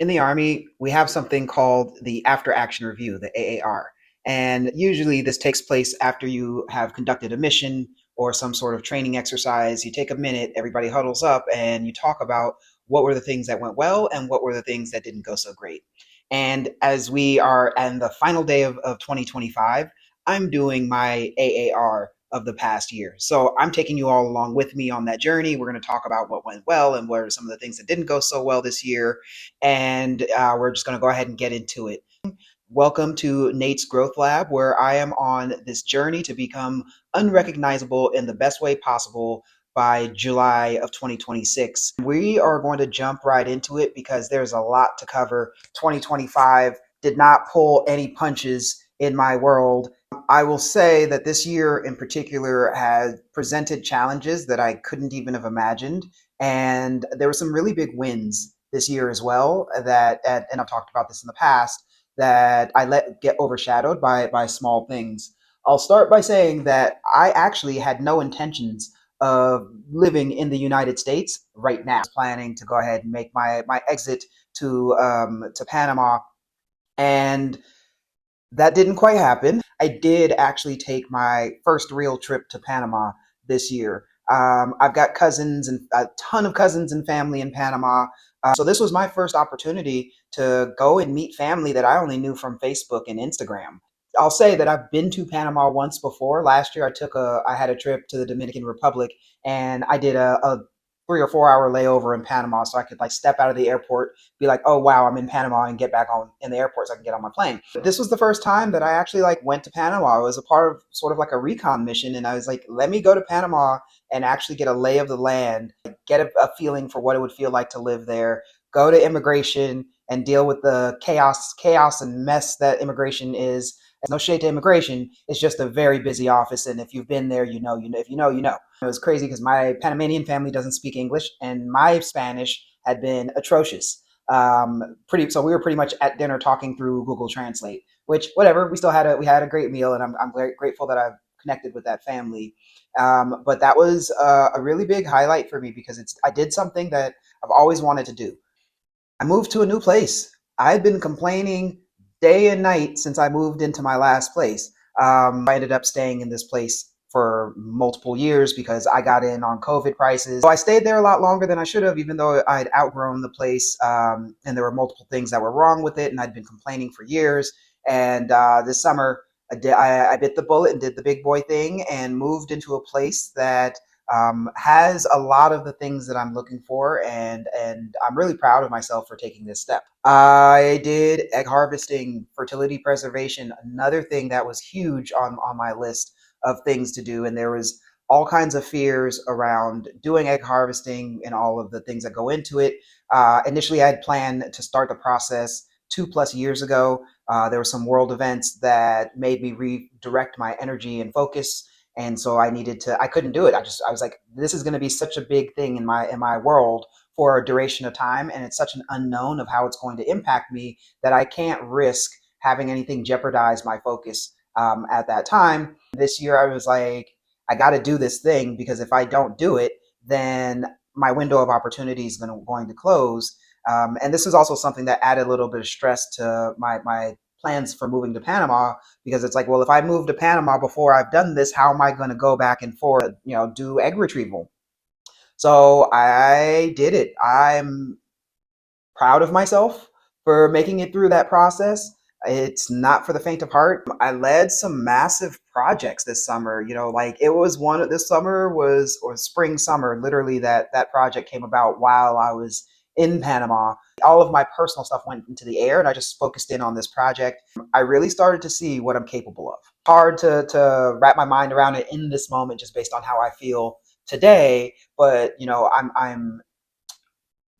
In the Army, we have something called the After Action Review, the AAR. And usually this takes place after you have conducted a mission or some sort of training exercise. You take a minute, everybody huddles up, and you talk about what were the things that went well and what were the things that didn't go so great. And as we are in the final day of 2025, I'm doing my AAR of the past year. So I'm taking you all along with me on that journey. We're going to talk about what went well and what are some of the things that didn't go so well this year, and we're just going to go ahead and get into it. Welcome to Nate's Growth Lab, where I am on this journey to become unrecognizable in the best way possible by July of 2026. We are going to jump right into it because there's a lot to cover. 2025 did not pull any punches in my world. I will say that this year in particular has presented challenges that I couldn't even have imagined. And there were some really big wins this year as well and I've talked about this in the past, that I let get overshadowed by small things. I'll start by saying that I actually had no intentions of living in the United States right now. I was planning to go ahead and make my exit to Panama, and that didn't quite happen. I did actually take my first real trip to Panama this year. I've got cousins and a ton of cousins and family in Panama. So this was my first opportunity to go and meet family that I only knew from Facebook and Instagram. I'll say that I've been to Panama once before. Last year, I had a trip to the Dominican Republic, and I did a 3 or 4 hour layover in Panama, so I could like step out of the airport, be like, oh wow, I'm in Panama, and get back on in the airport so I can get on my plane. But this was the first time that I actually like went to Panama. It was a part of sort of like a recon mission, and I was like, let me go to Panama and actually get a lay of the land, get a feeling for what it would feel like to live there, go to immigration and deal with the chaos and mess that immigration is. No shade to immigration. It's just a very busy office, and if you've been there, you know. If you know, you know. It was crazy because my Panamanian family doesn't speak English, and my Spanish had been atrocious. So we were pretty much at dinner talking through Google Translate. Which, whatever, we had a great meal, and I'm very grateful that I've connected with that family. But that was a really big highlight for me because I did something that I've always wanted to do. I moved to a new place. I've been complaining day and night since I moved into my last place. I ended up staying in this place for multiple years because I got in on COVID prices. So I stayed there a lot longer than I should have, even though I'd outgrown the place, and there were multiple things that were wrong with it, and I'd been complaining for years. And this summer, I bit the bullet and did the big boy thing and moved into a place that has a lot of the things that I'm looking for, and I'm really proud of myself for taking this step. I did egg harvesting, fertility preservation, another thing that was huge on my list of things to do, and there was all kinds of fears around doing egg harvesting and all of the things that go into it. Initially, I had planned to start the process 2+ years ago. There were some world events that made me redirect my energy and focus, and so I couldn't do it. I was like, this is going to be such a big thing in my world for a duration of time, and it's such an unknown of how it's going to impact me that I can't risk having anything jeopardize my focus at that time. This year I was like, I got to do this thing, because if I don't do it, then my window of opportunity is going to close. And this is also something that added a little bit of stress to my plans for moving to Panama, because it's like, well, if I move to Panama before I've done this, how am I going to go back and forth, do egg retrieval? So I did it. I'm proud of myself for making it through that process. It's not for the faint of heart. I led some massive projects this summer. Like it was one this summer was or spring summer. Literally, that project came about while I was in Panama. All of my personal stuff went into the air, and I just focused in on this project. I really started to see what I'm capable of. Hard to wrap my mind around it in this moment, just based on how I feel today. But I'm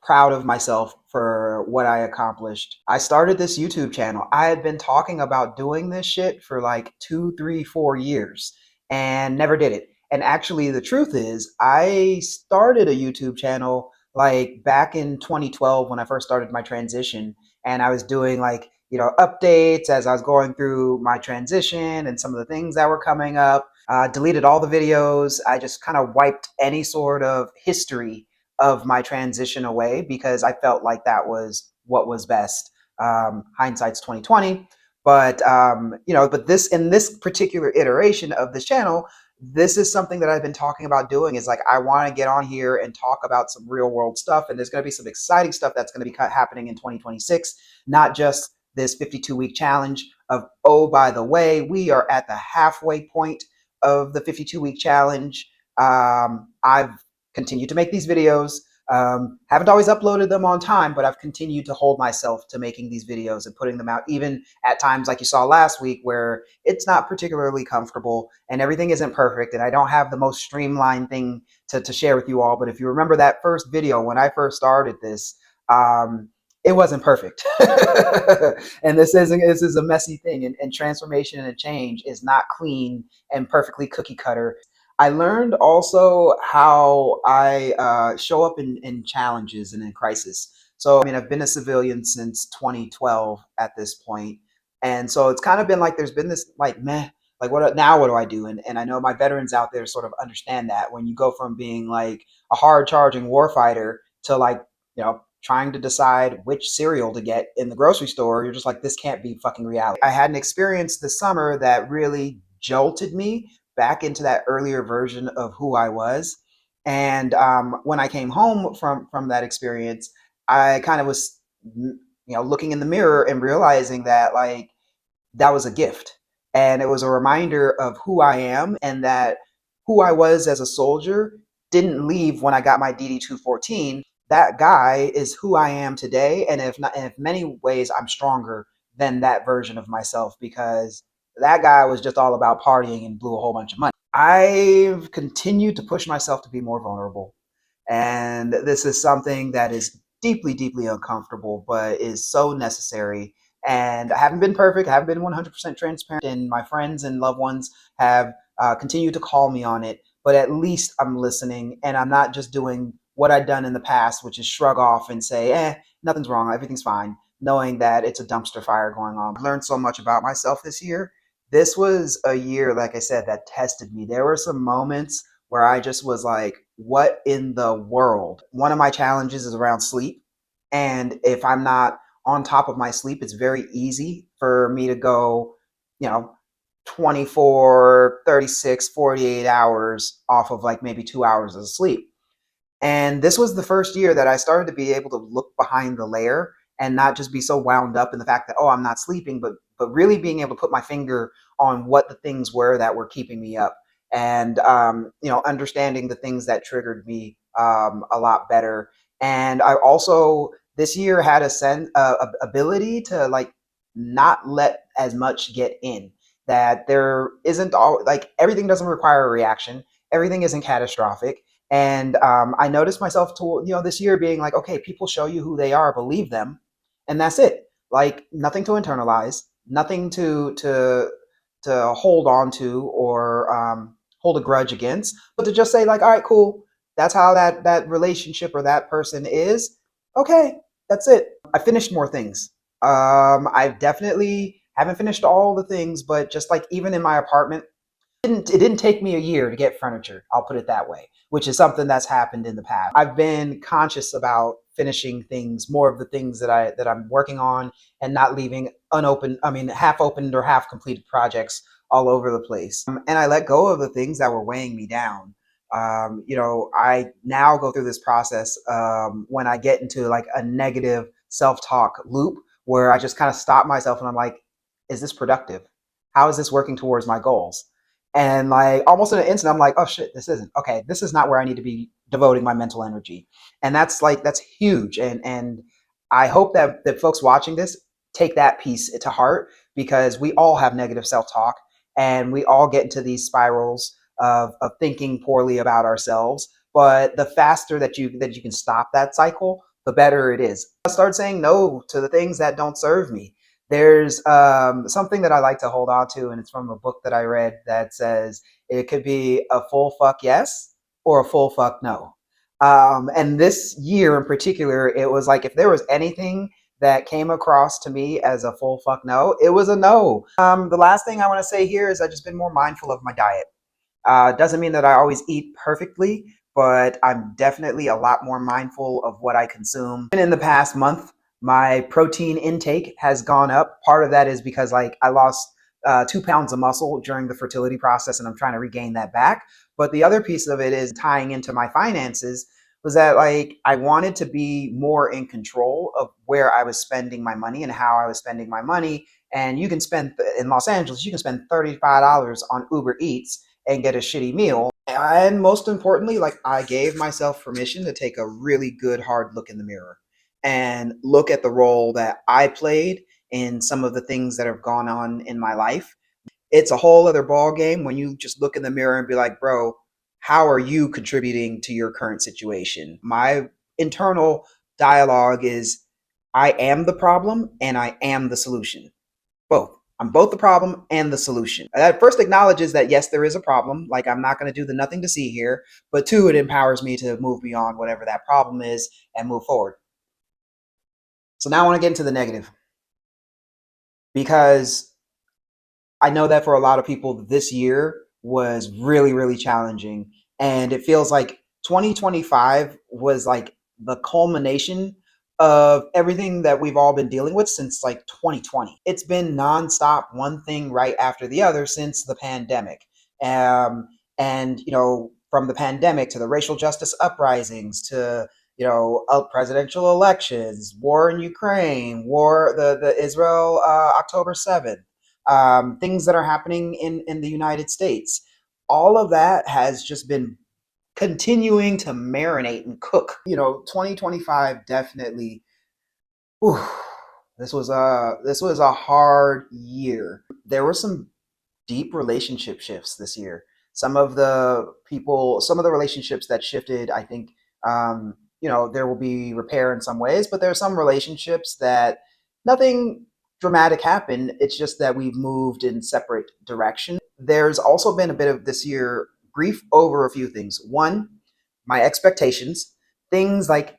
proud of myself for what I accomplished. I started this YouTube channel. I had been talking about doing this shit for like 2, 3, 4 years and never did it. And actually, the truth is, I started a YouTube channel like back in 2012 when I first started my transition. And I was doing like, updates as I was going through my transition and some of the things that were coming up. Deleted all the videos. I just kind of wiped any sort of history of my transition away because I felt like that was what was best. Hindsight's 2020, but but this in this particular iteration of this channel, this is something that I've been talking about doing. Is like I want to get on here and talk about some real world stuff, and there's going to be some exciting stuff that's going to be happening in 2026, not just this 52-week challenge of, oh, by the way, we are at the halfway point of the 52-week challenge. I've continued to make these videos. Haven't always uploaded them on time, but I've continued to hold myself to making these videos and putting them out, even at times like you saw last week where it's not particularly comfortable and everything isn't perfect and I don't have the most streamlined thing to share with you all. But if you remember that first video when I first started this, it wasn't perfect. And this is a messy thing, and transformation and change is not clean and perfectly cookie cutter. I learned also how I show up in challenges and in crisis. So, I mean, I've been a civilian since 2012 at this point. And so it's kind of been like there's been this like, meh, like what do I do? And I know my veterans out there sort of understand that when you go from being like a hard charging warfighter to like, trying to decide which cereal to get in the grocery store, you're just like, this can't be fucking reality. I had an experience this summer that really jolted me back into that earlier version of who I was. And when I came home from that experience, I kind of was, looking in the mirror and realizing that like that was a gift, and it was a reminder of who I am, and that who I was as a soldier didn't leave when I got my DD 214. That guy is who I am today, and if not, in many ways, I'm stronger than that version of myself because that guy was just all about partying and blew a whole bunch of money. I've continued to push myself to be more vulnerable. And this is something that is deeply, deeply uncomfortable, but is so necessary. And I haven't been perfect. I haven't been 100% transparent. And my friends and loved ones have continued to call me on it. But at least I'm listening, and I'm not just doing what I've done in the past, which is shrug off and say, nothing's wrong. Everything's fine, knowing that it's a dumpster fire going on. I've learned so much about myself this year. This was a year, like I said, that tested me. There were some moments where I just was like, what in the world? One of my challenges is around sleep. And if I'm not on top of my sleep, it's very easy for me to go, you know, 24, 36, 48 hours off of like maybe 2 hours of sleep. And this was the first year that I started to be able to look behind the layer and not just be so wound up in the fact that, oh, I'm not sleeping, but really being able to put my finger on what the things were that were keeping me up, and understanding the things that triggered me a lot better. And I also this year had a sense ability to like not let as much get in. That there isn't all like everything doesn't require a reaction. Everything isn't catastrophic. And I noticed myself to this year being like, okay, people show you who they are, believe them, and that's it. Like nothing to internalize, nothing to hold on to or hold a grudge against, but to just say like, all right, cool. That's how that relationship or that person is. Okay, that's it. I finished more things. I've definitely haven't finished all the things, but just like even in my apartment, it didn't take me a year to get furniture. I'll put it that way, which is something that's happened in the past. I've been conscious about finishing things, more of the things that I'm working on, and not leaving unopened. I mean, half opened or half completed projects all over the place. And I let go of the things that were weighing me down. I now go through this process when I get into like a negative self-talk loop where I just kind of stop myself and I'm like, is this productive? How is this working towards my goals? And like almost in an instant, I'm like, oh shit, this isn't okay. This is not where I need to be devoting my mental energy. And that's huge. And I hope that folks watching this take that piece to heart, because we all have negative self-talk and we all get into these spirals of thinking poorly about ourselves. But the faster that you can stop that cycle, the better it is. I start saying no to the things that don't serve me. There's something that I like to hold on to, and it's from a book that I read that says it could be a full fuck yes or a full fuck no. And this year in particular, it was like if there was anything that came across to me as a full fuck no, it was a no. The last thing I want to say here is I've just been more mindful of my diet. Doesn't mean that I always eat perfectly, but I'm definitely a lot more mindful of what I consume. And in the past month, my protein intake has gone up. Part of that is because like I lost 2 pounds of muscle during the fertility process and I'm trying to regain that back. But the other piece of it is tying into my finances was that like I wanted to be more in control of where I was spending my money and how I was spending my money. And you can spend in Los Angeles, you can spend $35 on Uber Eats and get a shitty meal. And most importantly, like I gave myself permission to take a really good hard look in the mirror and look at the role that I played in some of the things that have gone on in my life. It's a whole other ball game when you just look in the mirror and be like, bro, how are you contributing to your current situation? My internal dialogue is I am the problem and I am the solution. Both. I'm both the problem and the solution. That first acknowledges that yes, there is a problem. Like I'm not going to do the nothing to see here. But two, it empowers me to move beyond whatever that problem is and move forward. So now I want to get into the negative because I know that for a lot of people, this year was really, really challenging. And it feels like 2025 was like the culmination of everything that we've all been dealing with since like 2020. It's been nonstop, one thing right after the other since the pandemic. And, from the pandemic to the racial justice uprisings to, presidential elections, war in Ukraine, the Israel October 7th, things that are happening in the United States. All of that has just been continuing to marinate and cook. 2025 definitely. Whew, this was a hard year. There were some deep relationship shifts this year. Some of the relationships that shifted, I think, there will be repair in some ways, but there are some relationships that nothing dramatic happened. It's just that we've moved in separate directions. There's also been a bit of this year grief over a few things. One, my expectations, things like,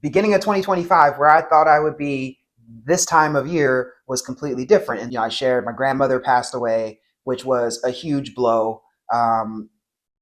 beginning of 2025, where I thought I would be this time of year was completely different. And, I shared my grandmother passed away, which was a huge blow.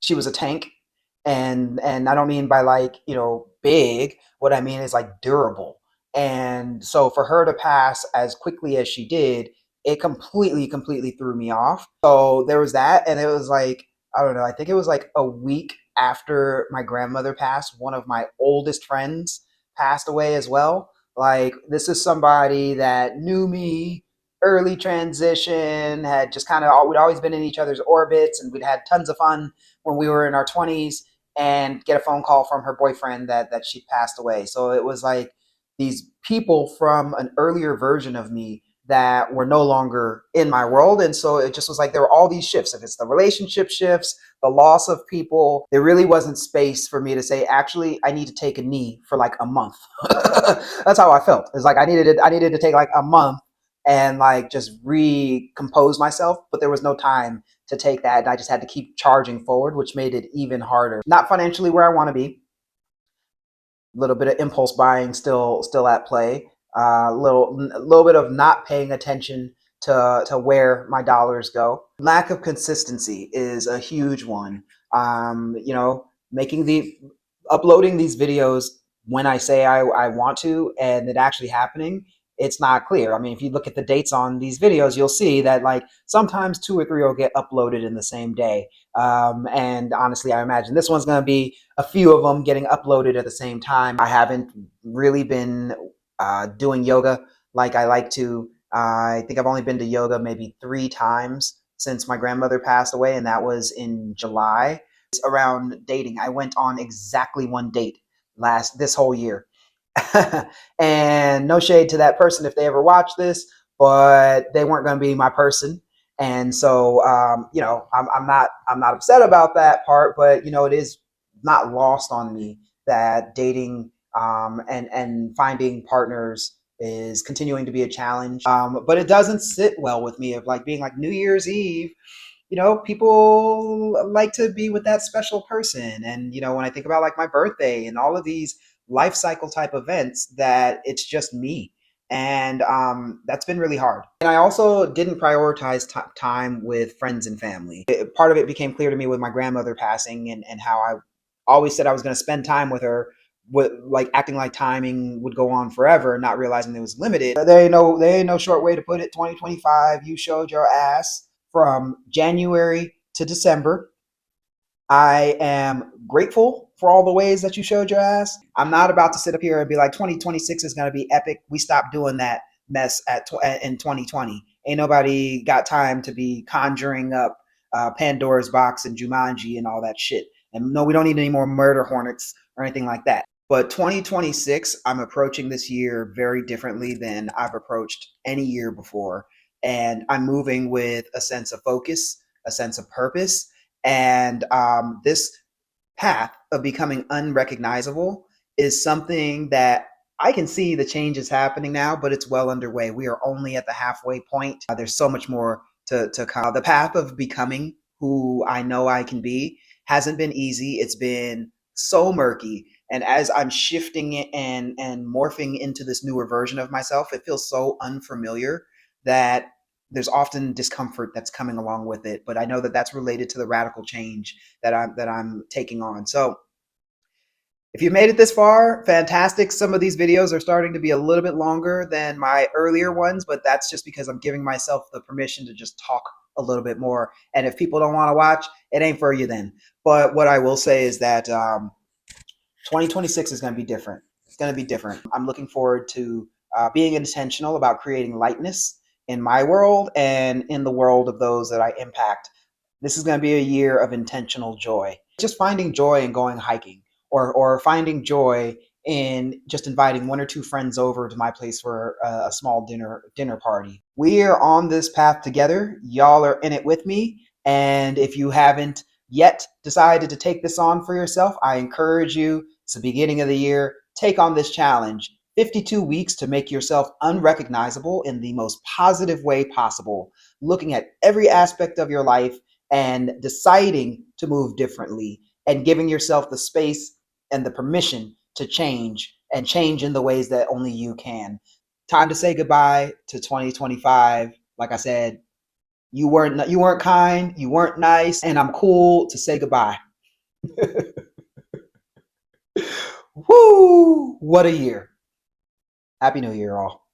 She was a tank, and I don't mean by like big. What I mean is like durable. And so for her to pass as quickly as she did, it completely threw me off. So there was that, and it was like I don't know. I think it was like a week after my grandmother passed. One of my oldest friends passed away as well. Like this is somebody that knew me early transition, had just kind of we'd always been in each other's orbits, and we'd had tons of fun when we were in our 20s, and get a phone call from her boyfriend that she passed away. So it was like these people from an earlier version of me that were no longer in my world. And so it just was like there were all these shifts. If it's the relationship shifts, the loss of people, there really wasn't space for me to say, actually, I need to take a knee for like a month. That's how I felt. It's like I needed to take like a month and like just recompose myself, but there was no time to take that. And I just had to keep charging forward, which made it even harder. Not financially where I want to be. A little bit of impulse buying still at play. A little bit of not paying attention to where my dollars go. Lack of consistency is a huge one. Making the uploading these videos when I say I want to and it actually happening, it's not clear. I mean, if you look at the dates on these videos, you'll see that like sometimes two or three will get uploaded in the same day. And honestly, I imagine this one's going to be a few of them getting uploaded at the same time. I haven't really been doing yoga like I like to. I think I've only been to yoga maybe 3 times since my grandmother passed away, and that was in July. It's around dating. I went on exactly one date this whole year. And no shade to that person if they ever watch this, but they weren't going to be my person. And so, I'm not upset about that part, but it is not lost on me that dating and finding partners is continuing to be a challenge. But it doesn't sit well with me of like being like New Year's Eve. People like to be with that special person. And, when I think about like my birthday and all of these life cycle type events, that it's just me. And that's been really hard. And I also didn't prioritize time with friends and family. Part of it became clear to me with my grandmother passing and how I always said I was going to spend time with her, with like acting like timing would go on forever, not realizing it was limited. There ain't no short way to put it. 2025, you showed your ass from January to December. I am grateful for all the ways that you showed your ass. I'm not about to sit up here and be like 2026 is going to be epic. We stopped doing that mess in 2020. Ain't nobody got time to be conjuring up Pandora's box and Jumanji and all that shit. And no, we don't need any more murder hornets or anything like that. But 2026, I'm approaching this year very differently than I've approached any year before. And I'm moving with a sense of focus, a sense of purpose, and this path of becoming unrecognizable is something that I can see the changes happening now, but it's well underway. We are only at the halfway point. There's so much more to come. The path of becoming who I know I can be hasn't been easy. It's been so murky. And as I'm shifting it and morphing into this newer version of myself, it feels so unfamiliar that there's often discomfort that's coming along with it. But I know that that's related to the radical change that I'm taking on. So if you made it this far, fantastic. Some of these videos are starting to be a little bit longer than my earlier ones, but that's just because I'm giving myself the permission to just talk a little bit more. And if people don't want to watch, it ain't for you then. But what I will say is that 2026 is going to be different. It's going to be different. I'm looking forward to being intentional about creating lightness in my world and in the world of those that I impact. This is going to be a year of intentional joy. Just finding joy in going hiking, or finding joy in just inviting one or two friends over to my place for a small dinner party. We are on this path together. Y'all are in it with me. And if you haven't yet decided to take this on for yourself, I encourage you. It's the beginning of the year. Take on this challenge. 52 weeks to make yourself unrecognizable in the most positive way possible, looking at every aspect of your life and deciding to move differently and giving yourself the space and the permission to change and change in the ways that only you can. Time to say goodbye to 2025. Like I said, you weren't kind, you weren't nice, and I'm cool to say goodbye. Woo! What a year. Happy New Year, all.